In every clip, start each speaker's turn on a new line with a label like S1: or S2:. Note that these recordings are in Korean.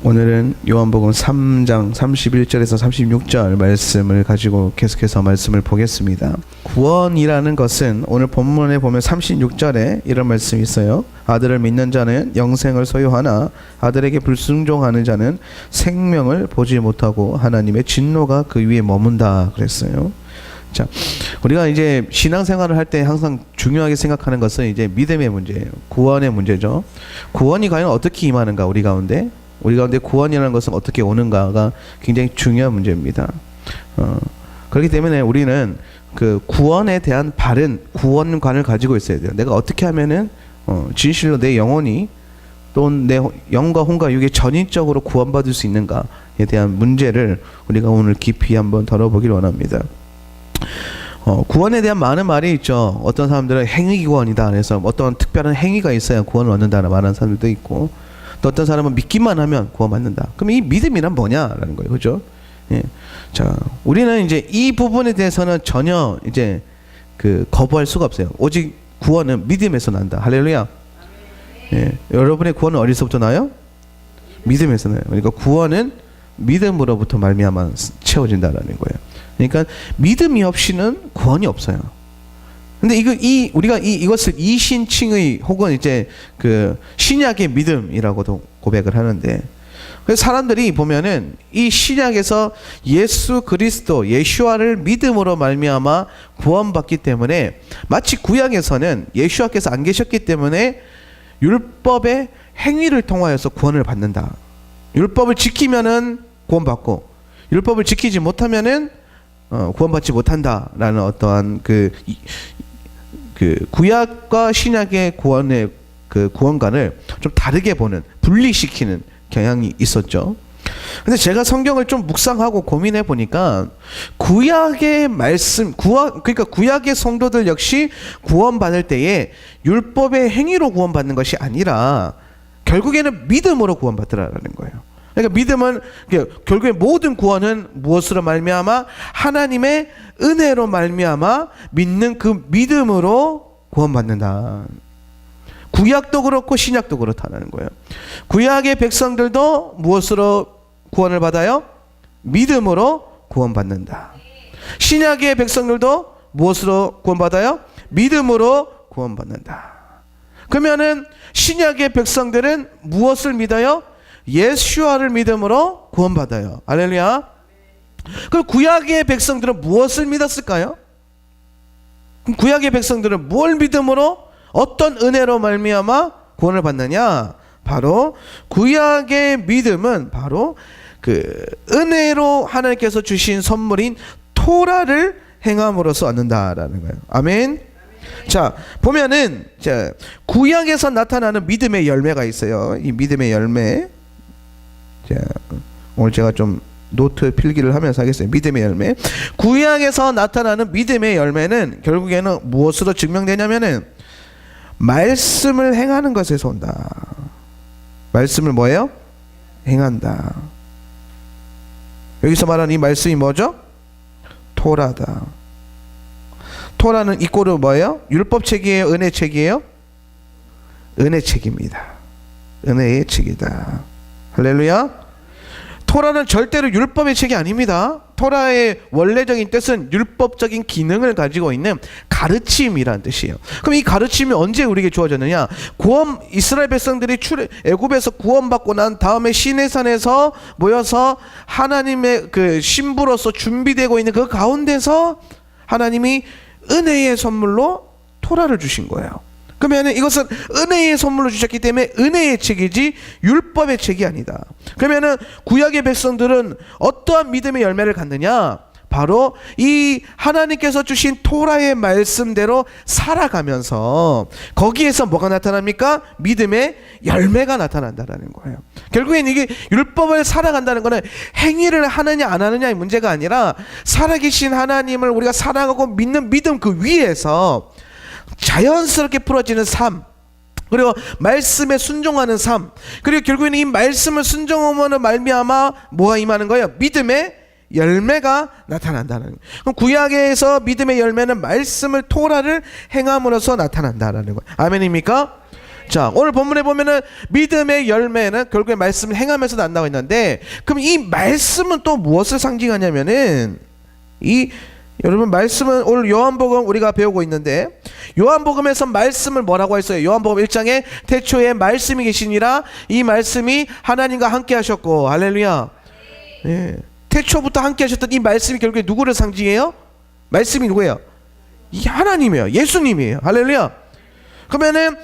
S1: 오늘은 요한복음 3장 31절에서 36절 말씀을 가지고 계속해서 말씀을 보겠습니다. 구원이라는 것은 오늘 본문에 보면 36절에 이런 말씀이 있어요. 아들을 믿는 자는 영생을 소유하나 아들에게 불순종하는 자는 생명을 보지 못하고 하나님의 진노가 그 위에 머문다 그랬어요. 자, 우리가 이제 신앙생활을 할 때 항상 중요하게 생각하는 것은 이제 믿음의 문제예요. 구원의 문제죠. 구원이 과연 어떻게 임하는가 우리 가운데 구원이라는 것은 어떻게 오는가가 굉장히 중요한 문제입니다. 그렇기 때문에 우리는 그 구원에 대한 바른 구원관을 가지고 있어야 돼요. 내가 어떻게 하면은 진실로 내 영혼이 또 내 영과 혼과 육이 전인적으로 구원받을 수 있는가에 대한 문제를 우리가 오늘 깊이 한번 다뤄보기를 원합니다. 구원에 대한 많은 말이 있죠. 어떤 사람들은 행위 구원이다. 그래서 어떤 특별한 행위가 있어야 구원을 얻는다는 말하는 사람들도 있고, 또 어떤 사람은 믿기만 하면 구원받는다. 그럼 이 믿음이란 뭐냐라는 거예요, 그렇죠? 예. 자, 우리는 이제 이 부분에 대해서는 전혀 이제 거부할 수가 없어요. 오직 구원은 믿음에서 난다. 할렐루야. 예. 여러분의 구원은 어디서부터 나요? 믿음에서 나요. 그러니까 구원은 믿음으로부터 말미암아 채워진다라는 거예요. 그러니까 믿음이 없이는 구원이 없어요. 근데 우리가 이것을 이신칭의 혹은 이제 신약의 믿음이라고도 고백을 하는데, 그래서 사람들이 보면은 이 신약에서 예수 그리스도 예수와를 믿음으로 말미암아 구원받기 때문에, 마치 구약에서는 예수와께서 안 계셨기 때문에 율법의 행위를 통하여서 구원을 받는다. 율법을 지키면은 구원받고 율법을 지키지 못하면은 구원받지 못한다라는 어떠한 구약과 신약의 구원의 구원관을 좀 다르게 보는, 분리시키는 경향이 있었죠. 근데 제가 성경을 좀 묵상하고 고민해 보니까 구약의 말씀, 그러니까 구약의 성도들 역시 구원받을 때에 율법의 행위로 구원받는 것이 아니라 결국에는 믿음으로 구원받더라라는 거예요. 그러니까 믿음은 결국에 모든 구원은 무엇으로 말미암아? 하나님의 은혜로 말미암아 믿는 그 믿음으로 구원받는다. 구약도 그렇고 신약도 그렇다는 거예요. 구약의 백성들도 무엇으로 구원을 받아요? 믿음으로 구원받는다. 신약의 백성들도 무엇으로 구원받아요? 믿음으로 구원받는다. 그러면은 신약의 백성들은 무엇을 믿어요? 예수와를 믿음으로 구원받아요. 할렐루야. 그럼 구약의 백성들은 무엇을 믿었을까요? 그럼 구약의 백성들은 뭘 믿음으로, 어떤 은혜로 말미암아 구원을 받느냐? 바로 구약의 믿음은 바로 은혜로 하나님께서 주신 선물인 토라를 행함으로써 얻는다라는 거예요. 아멘. 자, 보면은 구약에서 나타나는 믿음의 열매가 있어요. 이 믿음의 열매. 자, 오늘 제가 좀 노트 필기를 하면서 하겠어요. 믿음의 열매. 구약에서 나타나는 믿음의 열매는 결국에는 무엇으로 증명되냐면은 말씀을 행하는 것에서 온다. 말씀을 뭐예요? 행한다. 여기서 말하는 이 말씀이 뭐죠? 토라다. 토라는 이꼬르 뭐예요? 율법책이에요? 은혜책이에요? 은혜책입니다. 은혜의 책이다. 할렐루야. 토라는 절대로 율법의 책이 아닙니다. 토라의 원래적인 뜻은 율법적인 기능을 가지고 있는 가르침이라는 뜻이에요. 그럼 이 가르침이 언제 우리에게 주어졌느냐? 이스라엘 백성들이 애굽에서 구원받고 난 다음에 시내산에서 모여서 하나님의 신부로서 준비되고 있는 그 가운데서 하나님이 은혜의 선물로 토라를 주신 거예요. 그러면 이것은 은혜의 선물로 주셨기 때문에 은혜의 책이지 율법의 책이 아니다. 그러면 구약의 백성들은 어떠한 믿음의 열매를 갖느냐? 바로 이 하나님께서 주신 토라의 말씀대로 살아가면서 거기에서 뭐가 나타납니까? 믿음의 열매가 나타난다는 거예요. 결국엔 이게 율법을 살아간다는 것은 행위를 하느냐 안 하느냐의 문제가 아니라 살아계신 하나님을 우리가 사랑하고 믿는 믿음 그 위에서 자연스럽게 풀어지는 삶, 그리고 말씀에 순종하는 삶, 그리고 결국에는 이 말씀을 순종하면 말미암아 뭐가 임하는 거예요? 믿음의 열매가 나타난다는 거예요. 그럼 구약에서 믿음의 열매는 말씀을 토라를 행함으로써 나타난다는 거예요. 아멘입니까? 자, 오늘 본문에 보면은 믿음의 열매는 결국에 말씀을 행하면서 난다고 했는데, 그럼 이 말씀은 또 무엇을 상징하냐면은, 여러분 말씀은 오늘 요한복음 우리가 배우고 있는데, 요한복음에서 말씀을 뭐라고 했어요? 요한복음 1장에 태초에 말씀이 계시니라, 이 말씀이 하나님과 함께 하셨고, 할렐루야. 예. 태초부터 함께 하셨던 이 말씀이 결국에 누구를 상징해요? 말씀이 누구예요? 이 하나님이에요. 예수님이에요. 할렐루야. 그러면은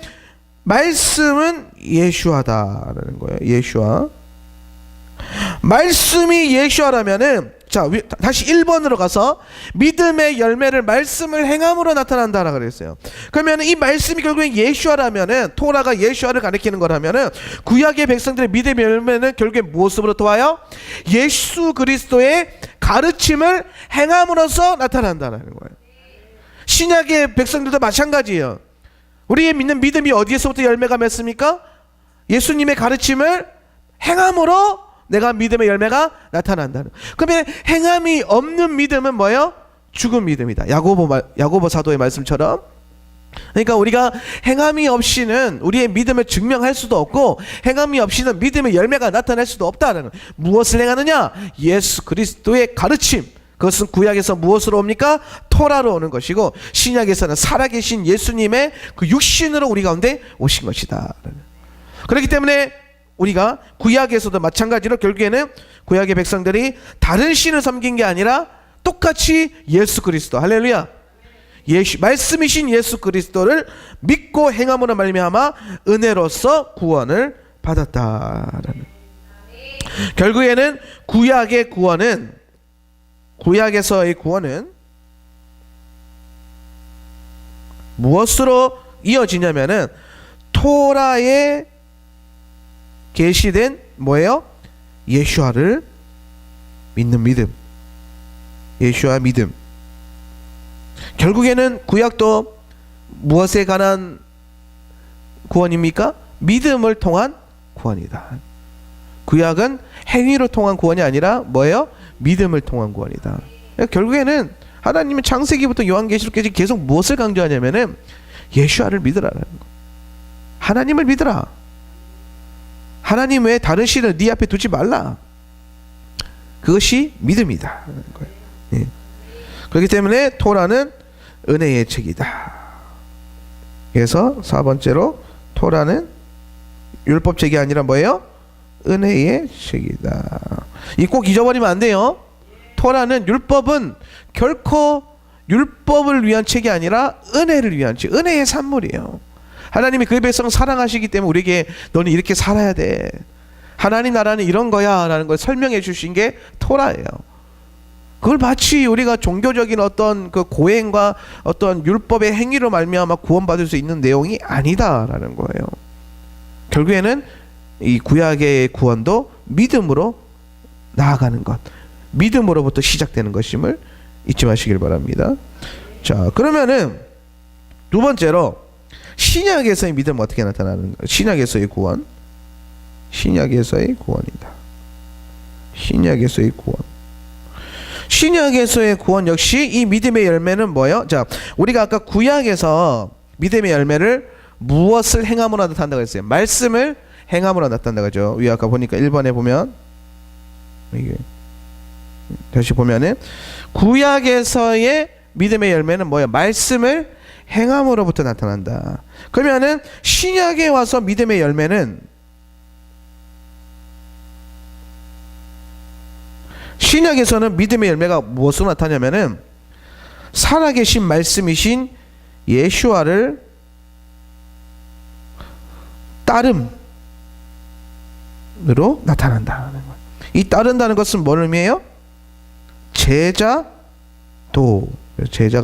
S1: 말씀은 예슈아다라는 거예요. 예슈아. 말씀이 예슈아라면은, 자, 다시 1번으로 가서 믿음의 열매를 말씀을 행함으로 나타난다라 그랬어요. 그러면 이 말씀이 결국엔 예슈아라면은, 토라가 예슈아를 가리키는 거라면은, 구약의 백성들의 믿음의 열매는 결국에 무엇으로부터 와요? 예수 그리스도의 가르침을 행함으로써 나타난다는 거예요. 신약의 백성들도 마찬가지예요. 우리의 믿는 믿음이 어디에서부터 열매가 맺습니까? 예수님의 가르침을 행함으로 내가 믿음의 열매가 나타난다는. 그러면 행함이 없는 믿음은 뭐예요? 죽은 믿음이다. 야고보 사도의 말씀처럼. 그러니까 우리가 행함이 없이는 우리의 믿음을 증명할 수도 없고, 행함이 없이는 믿음의 열매가 나타날 수도 없다는. 무엇을 행하느냐? 예수 그리스도의 가르침. 그것은 구약에서 무엇으로 옵니까? 토라로 오는 것이고, 신약에서는 살아계신 예수님의 그 육신으로 우리 가운데 오신 것이다. 그렇기 때문에 우리가 구약에서도 마찬가지로 결국에는 구약의 백성들이 다른 신을 섬긴 게 아니라 똑같이 예수 그리스도, 할렐루야, 말씀이신 예수 그리스도를 믿고 행함으로 말미암아 은혜로서 구원을 받았다라는. 결국에는 구약에서의 구원은 무엇으로 이어지냐면은 토라에 계시된 뭐예요? 예슈아를 믿는 믿음. 예슈아 믿음. 결국에는 구약도 무엇에 관한 구원입니까? 믿음을 통한 구원이다. 구약은 행위로 통한 구원이 아니라 뭐예요? 믿음을 통한 구원이다. 결국에는 하나님은 창세기부터 요한계시록까지 계속 무엇을 강조하냐면은 예슈아를 믿으라는 거. 하나님을 믿으라. 하나님 외에 다른 신을 네 앞에 두지 말라. 그것이 믿음이다. 예. 그렇기 때문에 토라는 은혜의 책이다. 그래서 4번째로 토라는 율법책이 아니라 뭐예요? 은혜의 책이다. 이 꼭 잊어버리면 안 돼요. 토라는 율법은 결코 율법을 위한 책이 아니라 은혜를 위한 책, 은혜의 산물이에요. 하나님이 그의 백성 사랑하시기 때문에 우리에게 너는 이렇게 살아야 돼, 하나님 나라는 이런 거야 라는 걸 설명해 주신 게 토라예요. 그걸 마치 우리가 종교적인 어떤 그 고행과 어떤 율법의 행위로 말미암아 구원받을 수 있는 내용이 아니다라는 거예요. 결국에는 이 구약의 구원도 믿음으로 나아가는 것, 믿음으로부터 시작되는 것임을 잊지 마시길 바랍니다. 자, 그러면은 두 번째로 신약에서의 믿음은 어떻게 나타나는 거예요? 신약에서의 구원. 신약에서의 구원이다. 신약에서의 구원. 신약에서의 구원 역시 이 믿음의 열매는 뭐예요? 자, 우리가 아까 구약에서 믿음의 열매를 무엇을 행함으로 나타난다고 했어요? 말씀을 행함으로 나타난다고 하죠. 위 아까 보니까 1번에 보면 이게 다시 보면은 구약에서의 믿음의 열매는 뭐예요? 말씀을 행함으로부터 나타난다. 그러면은 신약에 와서 믿음의 열매는, 신약에서는 믿음의 열매가 무엇으로 나타나냐면은 살아계신 말씀이신 예슈아를 따름으로 나타난다는 거예요. 이 따른다는 것은 뭘 의미해요? 제자가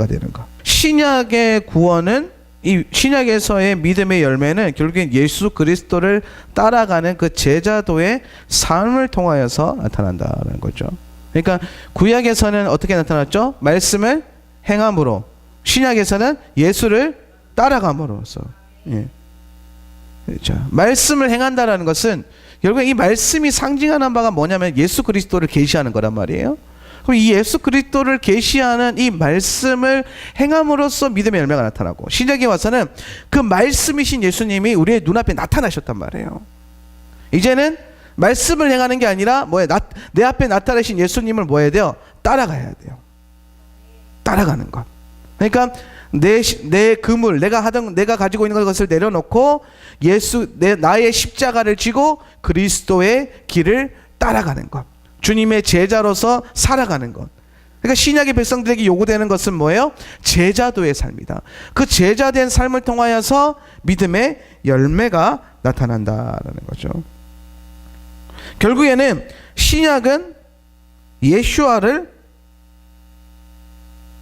S1: 되는 것. 신약의 구원은, 이 신약에서의 믿음의 열매는 결국엔 예수 그리스도를 따라가는 그 제자도의 삶을 통하여서 나타난다는 거죠. 그러니까 구약에서는 어떻게 나타났죠? 말씀을 행함으로. 신약에서는 예수를 따라감으로써. 예. 자, 말씀을 행한다라는 것은 결국 이 말씀이 상징하는 바가 뭐냐면 예수 그리스도를 계시하는 거란 말이에요. 그럼 이 예수 그리스도를 계시하는 이 말씀을 행함으로써 믿음의 열매가 나타나고, 신약에 와서는 그 말씀이신 예수님이 우리의 눈앞에 나타나셨단 말이에요. 이제는 말씀을 행하는 게 아니라 내 앞에 나타나신 예수님을 뭐 해야 돼요? 따라가야 돼요. 따라가는 것. 그러니까 내 그물, 내가 가지고 있는 것을 내려놓고 나의 십자가를 지고 그리스도의 길을 따라가는 것. 주님의 제자로서 살아가는 것. 그러니까 신약의 백성들에게 요구되는 것은 뭐예요? 제자도의 삶이다. 그 제자된 삶을 통하여서 믿음의 열매가 나타난다라는 거죠. 결국에는 신약은 예수와를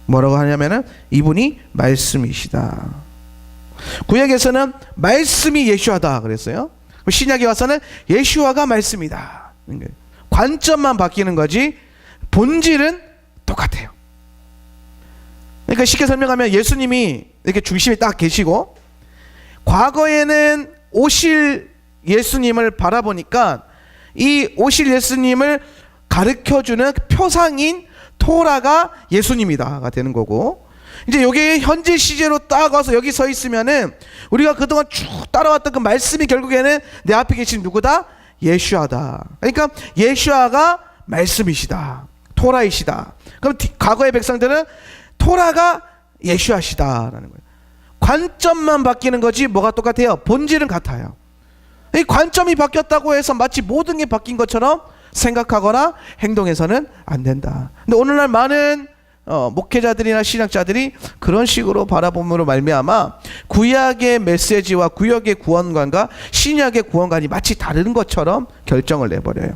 S1: 뭐라고 하냐면은 이분이 말씀이시다. 구약에서는 말씀이 예수와다 그랬어요. 신약에 와서는 예수와가 말씀이다. 관점만 바뀌는 거지 본질은 똑같아요. 그러니까 쉽게 설명하면 예수님이 이렇게 중심에 딱 계시고, 과거에는 오실 예수님을 바라보니까 이 오실 예수님을 가르쳐주는 표상인 토라가 예수님이다가 되는 거고, 이제 여기 현재 시제로 딱 와서 여기 서 있으면은 우리가 그동안 쭉 따라왔던 그 말씀이 결국에는 내 앞에 계신 누구다? 예수아다. 그러니까 예수아가 말씀이시다, 토라이시다. 그럼 과거의 백성들은 토라가 예수아시다라는 거예요. 관점만 바뀌는 거지 뭐가 똑같아요? 본질은 같아요. 이 관점이 바뀌었다고 해서 마치 모든 게 바뀐 것처럼 생각하거나 행동해서는 안 된다. 근데 오늘날 많은 목회자들이나 신학자들이 그런 식으로 바라봄으로 말미암아 구약의 메시지와 구약의 구원관과 신약의 구원관이 마치 다른 것처럼 결정을 내버려요.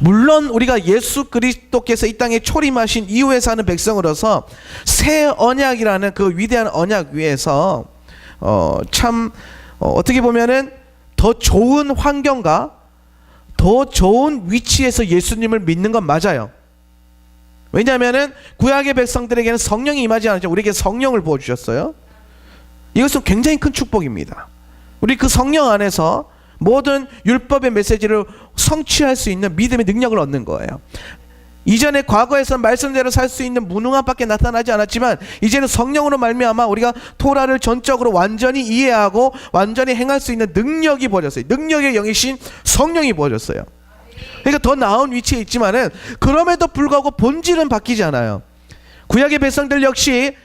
S1: 물론 우리가 예수 그리스도께서 이 땅에 초림하신 이후에 사는 백성으로서 새 언약이라는 그 위대한 언약 위에서 어떻게 보면은 더 좋은 환경과 더 좋은 위치에서 예수님을 믿는 건 맞아요. 왜냐하면은 구약의 백성들에게는 성령이 임하지 않았죠. 우리에게 성령을 부어주셨어요. 이것은 굉장히 큰 축복입니다. 우리 그 성령 안에서 모든 율법의 메시지를 성취할 수 있는 믿음의 능력을 얻는 거예요. 이전에 과거에서 말씀대로 살 수 있는 무능함밖에 나타나지 않았지만 이제는 성령으로 말미암아 우리가 토라를 전적으로 완전히 이해하고 완전히 행할 수 있는 능력이 부어졌어요. 능력의 영이신 성령이 부어졌어요. 그러니까 더 나은 위치에 있지만은 그럼에도 불구하고 본질은 바뀌지 않아요. 구약의 백성들 역시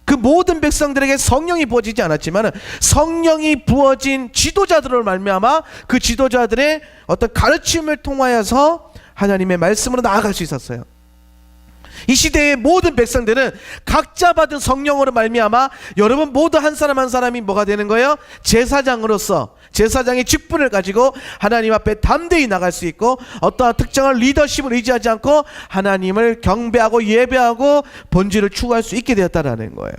S1: 그 모든 백성들에게 성령이 부어지지 않았지만 성령이 부어진 지도자들을 말미암아 그 지도자들의 어떤 가르침을 통하여서 하나님의 말씀으로 나아갈 수 있었어요. 이 시대의 모든 백성들은 각자 받은 성령으로 말미암아 여러분 모두 한 사람 한 사람이 뭐가 되는 거예요? 제사장으로서 제사장의 직분을 가지고 하나님 앞에 담대히 나갈 수 있고, 어떠한 특정한 리더십을 의지하지 않고 하나님을 경배하고 예배하고 본질을 추구할 수 있게 되었다라는 거예요.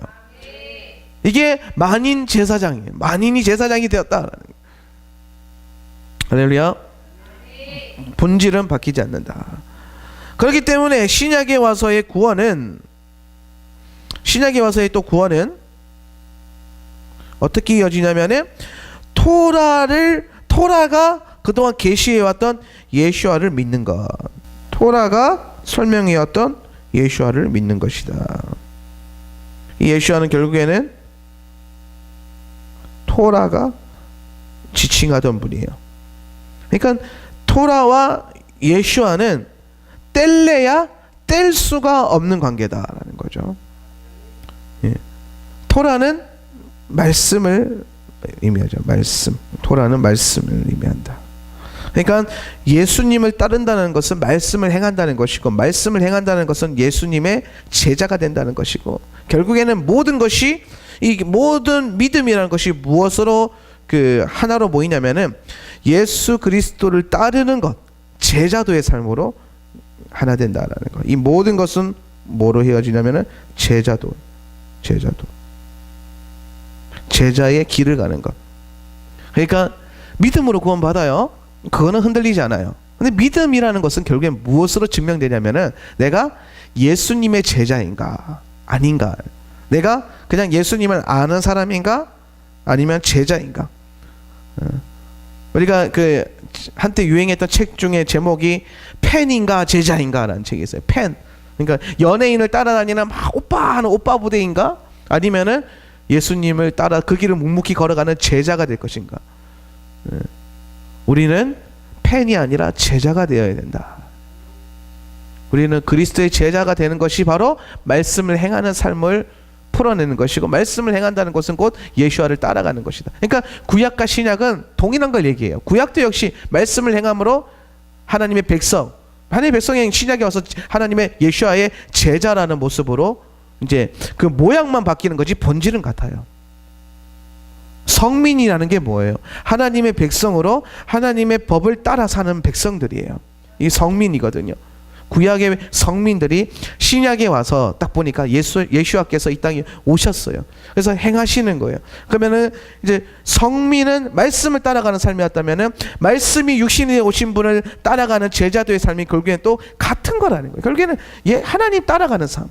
S1: 이게 만인 제사장이에요. 만인이 제사장이 되었다라는 거예요. 할렐루야. 본질은 바뀌지 않는다. 그렇기 때문에 신약에 와서의 구원은 어떻게 이어지냐면은 토라가 그동안 계시해왔던 예수아를 믿는 것, 토라가 설명해왔던 예수아를 믿는 것이다. 이 예수아는 결국에는 토라가 지칭하던 분이에요. 그러니까 토라와 예수아는 뗄래야 뗄 수가 없는 관계다라는 거죠. 예. 토라는 말씀을 의미하죠. 말씀. 토라는 말씀을 의미한다. 그러니까 예수님을 따른다는 것은 말씀을 행한다는 것이고, 말씀을 행한다는 것은 예수님의 제자가 된다는 것이고, 결국에는 모든 것이, 이 모든 믿음이라는 것이 무엇으로 하나로 모이냐면은 예수 그리스도를 따르는 것, 제자도의 삶으로 하나 된다라는 것. 이 모든 것은 뭐로 헤어지냐면은 제자도. 제자의 길을 가는 것. 그러니까 믿음으로 구원받아요. 그거는 흔들리지 않아요. 근데 믿음이라는 것은 결국엔 무엇으로 증명되냐면은 내가 예수님의 제자인가 아닌가, 내가 그냥 예수님을 아는 사람인가 아니면 제자인가. 우리가 한때 유행했던 책 중에 제목이 팬인가 제자인가라는 책이 있어요. 팬. 그러니까 연예인을 따라다니는 막 오빠 하는 오빠 부대인가? 아니면은 예수님을 따라 그 길을 묵묵히 걸어가는 제자가 될 것인가? 우리는 팬이 아니라 제자가 되어야 된다. 우리는 그리스도의 제자가 되는 것이 바로 말씀을 행하는 삶을 풀어내는 것이고, 말씀을 행한다는 것은 곧 예수와를 따라가는 것이다. 그러니까 구약과 신약은 동일한 걸 얘기해요. 구약도 역시 말씀을 행함으로 하나님의 백성, 하나님의 백성이 신약에 와서 하나님의 예수와의 제자라는 모습으로 이제 그 모양만 바뀌는 거지 본질은 같아요. 성민이라는 게 뭐예요? 하나님의 백성으로 하나님의 법을 따라 사는 백성들이에요. 이 성민이거든요. 구약의 성민들이 신약에 와서 딱 보니까 예수와께서 이 땅에 오셨어요. 그래서 행하시는 거예요. 그러면은 이제 성민은 말씀을 따라가는 삶이었다면은 말씀이 육신에 오신 분을 따라가는 제자도의 삶이 결국에는 또 같은 거라는 거예요. 결국에는 하나님 따라가는 삶,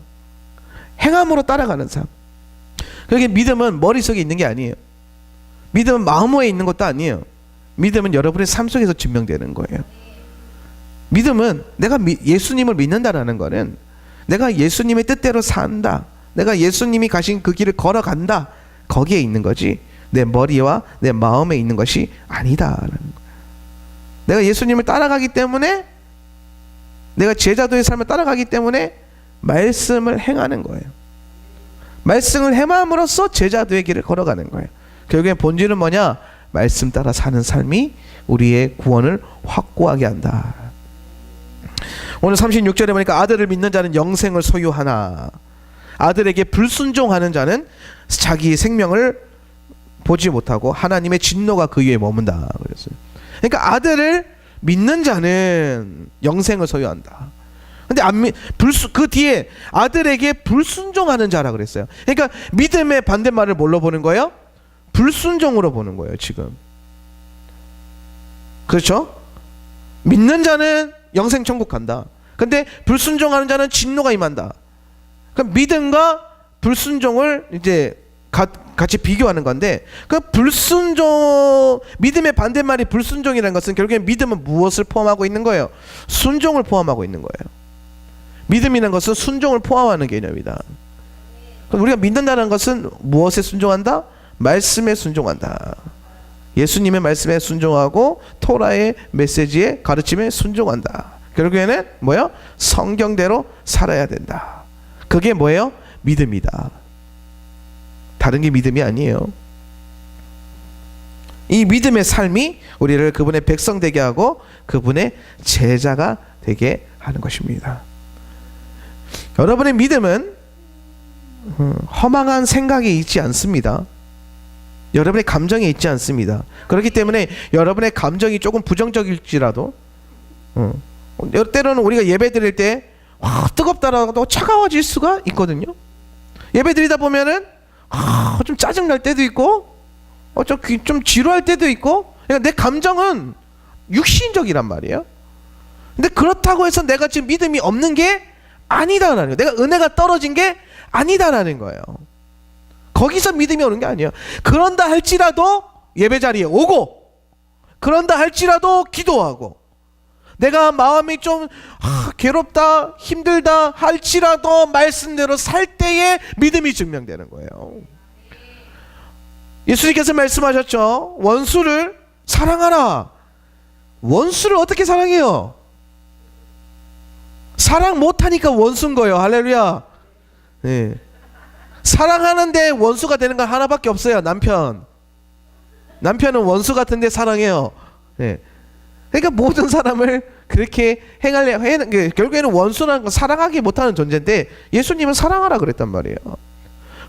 S1: 행함으로 따라가는 삶. 그게 믿음은 머릿속에 있는 게 아니에요. 믿음은 마음에 있는 것도 아니에요. 믿음은 여러분의 삶 속에서 증명되는 거예요. 믿음은 내가 예수님을 믿는다라는 거는 내가 예수님의 뜻대로 산다, 내가 예수님이 가신 그 길을 걸어간다, 거기에 있는 거지 내 머리와 내 마음에 있는 것이 아니다라는 거예요. 내가 예수님을 따라가기 때문에, 내가 제자도의 삶을 따라가기 때문에 말씀을 행하는 거예요. 말씀을 행함으로써 제자도의 길을 걸어가는 거예요. 결국엔 본질은 뭐냐? 말씀 따라 사는 삶이 우리의 구원을 확고하게 한다. 오늘 36절에 보니까 아들을 믿는 자는 영생을 소유하나 아들에게 불순종하는 자는 자기 생명을 보지 못하고 하나님의 진노가 그 위에 머문다 그랬어요. 그러니까 아들을 믿는 자는 영생을 소유한다. 근데 그 뒤에 아들에게 불순종하는 자라 그랬어요. 그러니까 믿음의 반대말을 뭘로 보는 거예요? 불순종으로 보는 거예요, 지금. 그렇죠? 믿는 자는 영생 천국 간다. 근데 불순종하는 자는 진노가 임한다. 그러니까 믿음과 불순종을 이제 같이 비교하는 건데, 그 믿음의 반대말이 불순종이라는 것은 결국엔 믿음은 무엇을 포함하고 있는 거예요? 순종을 포함하고 있는 거예요. 믿음이라는 것은 순종을 포함하는 개념이다. 그럼 우리가 믿는다는 것은 무엇에 순종한다? 말씀에 순종한다. 예수님의 말씀에 순종하고 토라의 메시지에 가르침에 순종한다. 결국에는 뭐예요? 성경대로 살아야 된다. 그게 뭐예요? 믿음이다. 다른 게 믿음이 아니에요. 이 믿음의 삶이 우리를 그분의 백성 되게 하고 그분의 제자가 되게 하는 것입니다. 여러분의 믿음은 허망한 생각이 있지 않습니다. 여러분의 감정에 있지 않습니다. 그렇기 때문에 여러분의 감정이 조금 부정적일지라도 때로는 우리가 예배 드릴 때 뜨겁다라도 차가워질 수가 있거든요. 예배 드리다 보면은 좀 짜증 날 때도 있고 좀 지루할 때도 있고, 그러니까 내 감정은 육신적이란 말이에요. 근데 그렇다고 해서 내가 지금 믿음이 없는 게 아니다라는 거예요. 내가 은혜가 떨어진 게 아니다라는 거예요. 거기서 믿음이 오는 게 아니에요. 그런다 할지라도 예배 자리에 오고, 그런다 할지라도 기도하고, 내가 마음이 좀 괴롭다 힘들다 할지라도 말씀대로 살 때에 믿음이 증명되는 거예요. 예수님께서 말씀하셨죠. 원수를 사랑하라. 원수를 어떻게 사랑해요? 사랑 못하니까 원수인 거예요. 할렐루야. 네. 사랑하는데 원수가 되는 건 하나밖에 없어요. 남편은 원수 같은데 사랑해요. 네. 그러니까 모든 사람을 그렇게 결국에는 원수라는 건 사랑하기 못하는 존재인데 예수님은 사랑하라 그랬단 말이에요.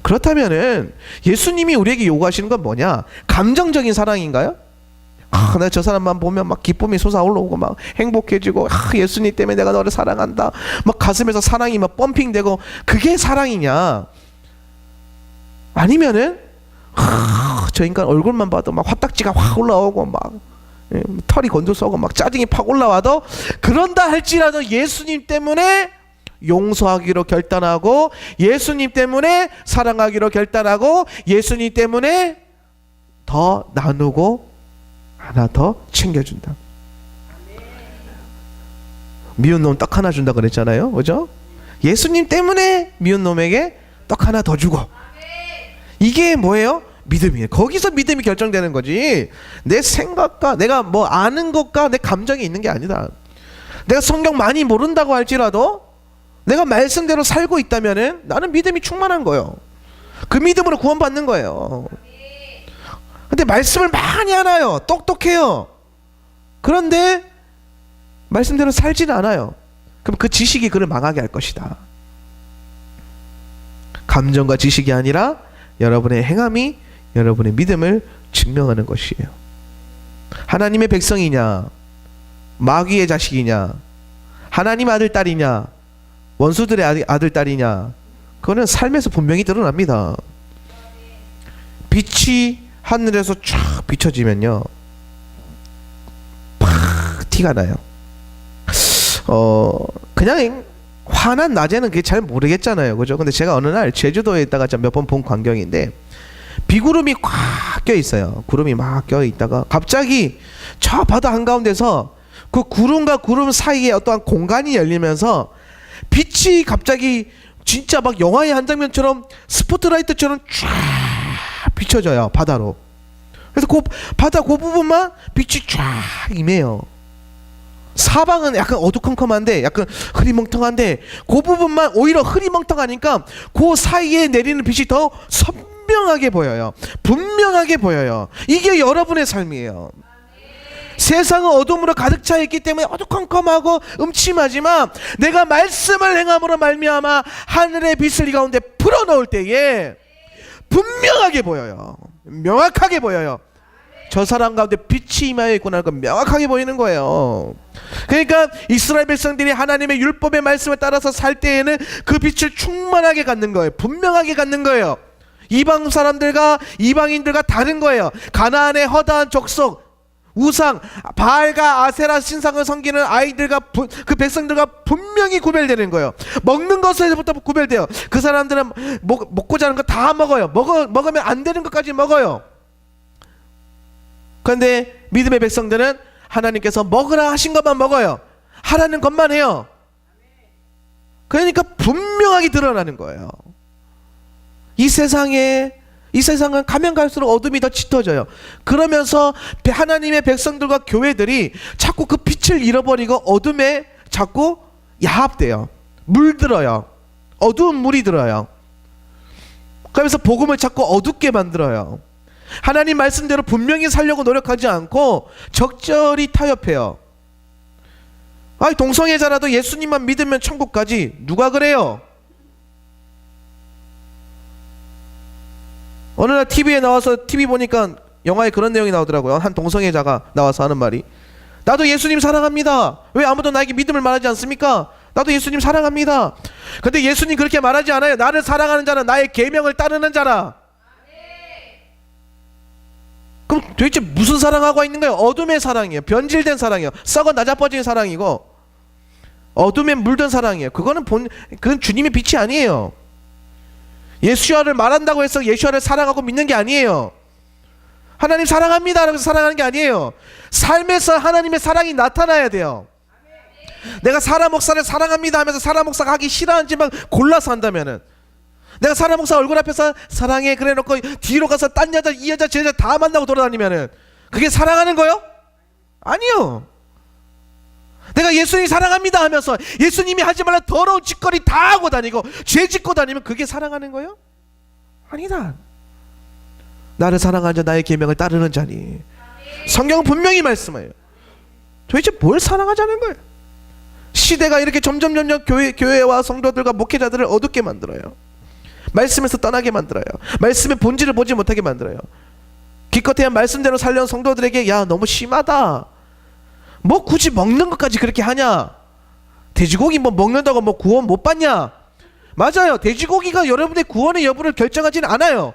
S1: 그렇다면은 예수님이 우리에게 요구하시는 건 뭐냐? 감정적인 사랑인가요? 내가 저 사람만 보면 막 기쁨이 솟아올라오고 막 행복해지고, 예수님 때문에 내가 너를 사랑한다, 막 가슴에서 사랑이 막 펌핑되고, 그게 사랑이냐? 아니면은 저 인간 얼굴만 봐도 막 화딱지가 확 올라오고 막 털이 곤두서고 막 짜증이 팍 올라와도 그런다 할지라도 예수님 때문에 용서하기로 결단하고, 예수님 때문에 사랑하기로 결단하고, 예수님 때문에 더 나누고 하나 더 챙겨준다. 미운 놈 떡 하나 준다 그랬잖아요. 그죠? 예수님 때문에 미운 놈에게 떡 하나 더 주고. 이게 뭐예요? 믿음이에요. 거기서 믿음이 결정되는 거지. 내 생각과 내가 뭐 아는 것과 내 감정이 있는 게 아니다. 내가 성경 많이 모른다고 할지라도 내가 말씀대로 살고 있다면은 나는 믿음이 충만한 거예요. 그 믿음으로 구원받는 거예요. 근데 말씀을 많이 하나요? 똑똑해요. 그런데 말씀대로 살지는 않아요. 그럼 그 지식이 그를 망하게 할 것이다. 감정과 지식이 아니라 여러분의 행함이 여러분의 믿음을 증명하는 것이에요. 하나님의 백성이냐, 마귀의 자식이냐, 하나님 아들 딸이냐, 원수들의 아들 딸이냐, 그거는 삶에서 분명히 드러납니다. 빛이 하늘에서 쫙 비춰지면요 팍 티가 나요. 그냥 환한 낮에는 그게 잘 모르겠잖아요, 그죠? 근데 제가 어느 날 제주도에 있다가 몇 번 본 광경인데 비구름이 꽉 껴 있어요. 구름이 막 껴 있다가 갑자기 저 바다 한가운데서 그 구름과 구름 사이에 어떠한 공간이 열리면서 빛이 갑자기 진짜 막 영화의 한 장면처럼 스포트라이트처럼 쫙 비춰져요, 바다로. 그래서 그 바다 그 부분만 빛이 쫙 임해요. 사방은 약간 어두컴컴한데 약간 흐리멍텅한데 그 부분만 오히려 흐리멍텅하니까 그 사이에 내리는 빛이 더 선명하게 보여요. 분명하게 보여요. 이게 여러분의 삶이에요. 세상은 어둠으로 가득 차 있기 때문에 어두컴컴하고 음침하지만 내가 말씀을 행함으로 말미암아 하늘의 빛을 이 가운데 불어넣을 때에 분명하게 보여요. 명확하게 보여요. 저 사람 가운데 빛이 임하여 있구나 하는 건 명확하게 보이는 거예요. 그러니까 이스라엘 백성들이 하나님의 율법의 말씀을 따라서 살 때에는 그 빛을 충만하게 갖는 거예요. 분명하게 갖는 거예요. 이방 사람들과 이방인들과 다른 거예요. 가나안의 허다한 족속, 우상, 바알과 아세라 신상을 섬기는 아이들과 그 백성들과 분명히 구별되는 거예요. 먹는 것에서부터 구별돼요. 그 사람들은 먹고자 하는 거 다 먹어요. 먹으면 안 되는 것까지 먹어요. 그런데 믿음의 백성들은 하나님께서 먹으라 하신 것만 먹어요. 하라는 것만 해요. 그러니까 분명하게 드러나는 거예요. 이 세상은 가면 갈수록 어둠이 더 짙어져요. 그러면서 하나님의 백성들과 교회들이 자꾸 그 빛을 잃어버리고 어둠에 자꾸 야합돼요. 물들어요. 어두운 물이 들어요. 그러면서 복음을 자꾸 어둡게 만들어요. 하나님 말씀대로 분명히 살려고 노력하지 않고 적절히 타협해요. 동성애자라도 예수님만 믿으면 천국 가지. 누가 그래요? 어느 날 TV에 나와서 TV 보니까 영화에 그런 내용이 나오더라고요. 한 동성애자가 나와서 하는 말이, 나도 예수님 사랑합니다. 왜 아무도 나에게 믿음을 말하지 않습니까? 나도 예수님 사랑합니다. 근데 예수님 그렇게 말하지 않아요. 나를 사랑하는 자는 나의 계명을 따르는 자라. 그럼 도대체 무슨 사랑하고 있는 거예요? 어둠의 사랑이에요. 변질된 사랑이에요. 썩어 낮아버진 사랑이고 어둠에 물든 사랑이에요. 그건 주님의 빛이 아니에요. 예수야를 말한다고 해서 예수야를 사랑하고 믿는 게 아니에요. 하나님 사랑합니다 라고 해서 사랑하는 게 아니에요. 삶에서 하나님의 사랑이 나타나야 돼요. 내가 사라 목사를 사랑합니다 하면서 사라 목사가 하기 싫어하는지만 골라서 한다면은, 내가 사라 목사 얼굴 앞에서 사랑해 그래 놓고 뒤로 가서 딴 여자 이 여자 저 여자 다 만나고 돌아다니면은 그게 사랑하는 거요? 아니요. 내가 예수님 사랑합니다 하면서 예수님이 하지 말라 더러운 짓거리 다 하고 다니고 죄 짓고 다니면 그게 사랑하는 거요? 아니다. 나를 사랑하는 자 나의 계명을 따르는 자니. 성경은 분명히 말씀해요. 도대체 뭘 사랑하자는 거예요? 시대가 이렇게 점점 교회와 성도들과 목회자들을 어둡게 만들어요. 말씀에서 떠나게 만들어요. 말씀의 본질을 보지 못하게 만들어요. 기껏해야 말씀대로 살려는 성도들에게 야 너무 심하다, 뭐 굳이 먹는 것까지 그렇게 하냐, 돼지고기 뭐 먹는다고 뭐 구원 못 받냐. 맞아요. 돼지고기가 여러분의 구원의 여부를 결정하지는 않아요.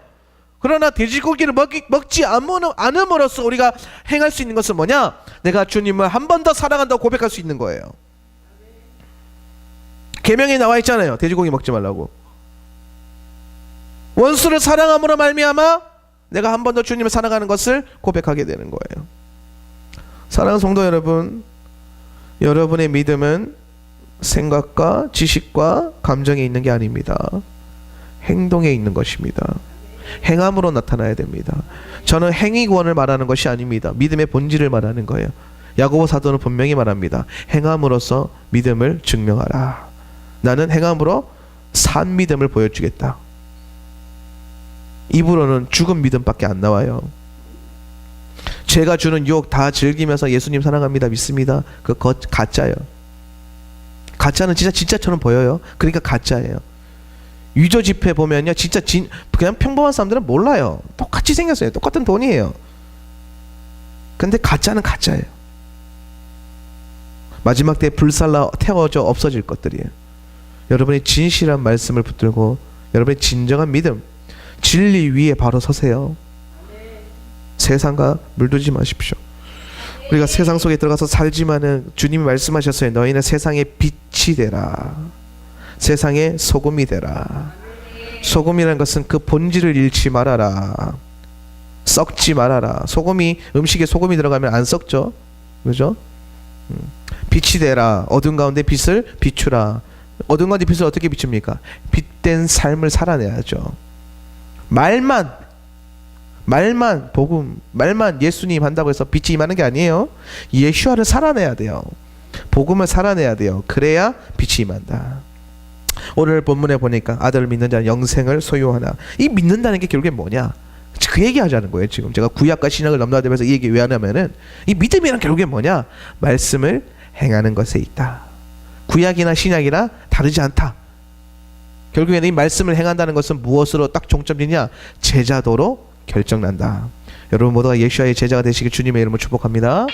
S1: 그러나 돼지고기를 먹지 않음으로써 우리가 행할 수 있는 것은 뭐냐? 내가 주님을 한 번 더 사랑한다고 고백할 수 있는 거예요. 계명에 나와 있잖아요. 돼지고기 먹지 말라고. 원수를 사랑함으로 말미암아 내가 한 번 더 주님을 사랑하는 것을 고백하게 되는 거예요. 사랑하는 성도 여러분, 여러분의 믿음은 생각과 지식과 감정에 있는 게 아닙니다. 행동에 있는 것입니다. 행함으로 나타나야 됩니다. 저는 행위 구원을 말하는 것이 아닙니다. 믿음의 본질을 말하는 거예요. 야고보 사도는 분명히 말합니다. 행함으로써 믿음을 증명하라. 나는 행함으로 산 믿음을 보여주겠다. 입으로는 죽은 믿음밖에 안 나와요. 죄가 주는 유혹 다 즐기면서 예수님 사랑합니다, 믿습니다. 그거 가짜예요. 가짜는 진짜처럼 보여요. 그러니까 가짜예요. 위조 지폐 보면요, 진짜 그냥 평범한 사람들은 몰라요. 똑같이 생겼어요. 똑같은 돈이에요. 근데 가짜는 가짜예요. 마지막 때 불살라 태워져 없어질 것들이에요. 여러분이 진실한 말씀을 붙들고 여러분의 진정한 믿음, 진리 위에 바로 서세요. 세상과 물들지 마십시오. 우리가 세상 속에 들어가서 살지만은 주님이 말씀하셨어요. 너희는 세상의 빛이 되라. 세상의 소금이 되라. 소금이라는 것은 그 본질을 잃지 말아라. 썩지 말아라. 음식에 소금이 들어가면 안 썩죠. 그죠? 빛이 되라. 어둠 가운데 빛을 비추라. 어둠 가운데 빛을 어떻게 비춥니까? 빛된 삶을 살아내야죠. 말만 복음, 말만 예수님 한다고 해서 빛이 임하는 게 아니에요. 예수와를 살아내야 돼요. 복음을 살아내야 돼요. 그래야 빛이 임한다. 오늘 본문에 보니까 아들을 믿는 자는 영생을 소유하나. 이 믿는다는 게 결국에 뭐냐? 그 얘기 하자는 거예요. 지금 제가 구약과 신약을 넘나들면서 이 얘기 왜 하냐면은, 이 믿음이란 결국에 뭐냐? 말씀을 행하는 것에 있다. 구약이나 신약이나 다르지 않다. 결국에는 이 말씀을 행한다는 것은 무엇으로 딱 종점이냐? 제자도로 결정난다. 여러분 모두가 예수와의 제자가 되시길 주님의 이름으로 축복합니다.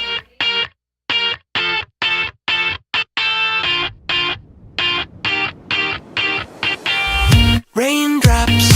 S2: Raindrops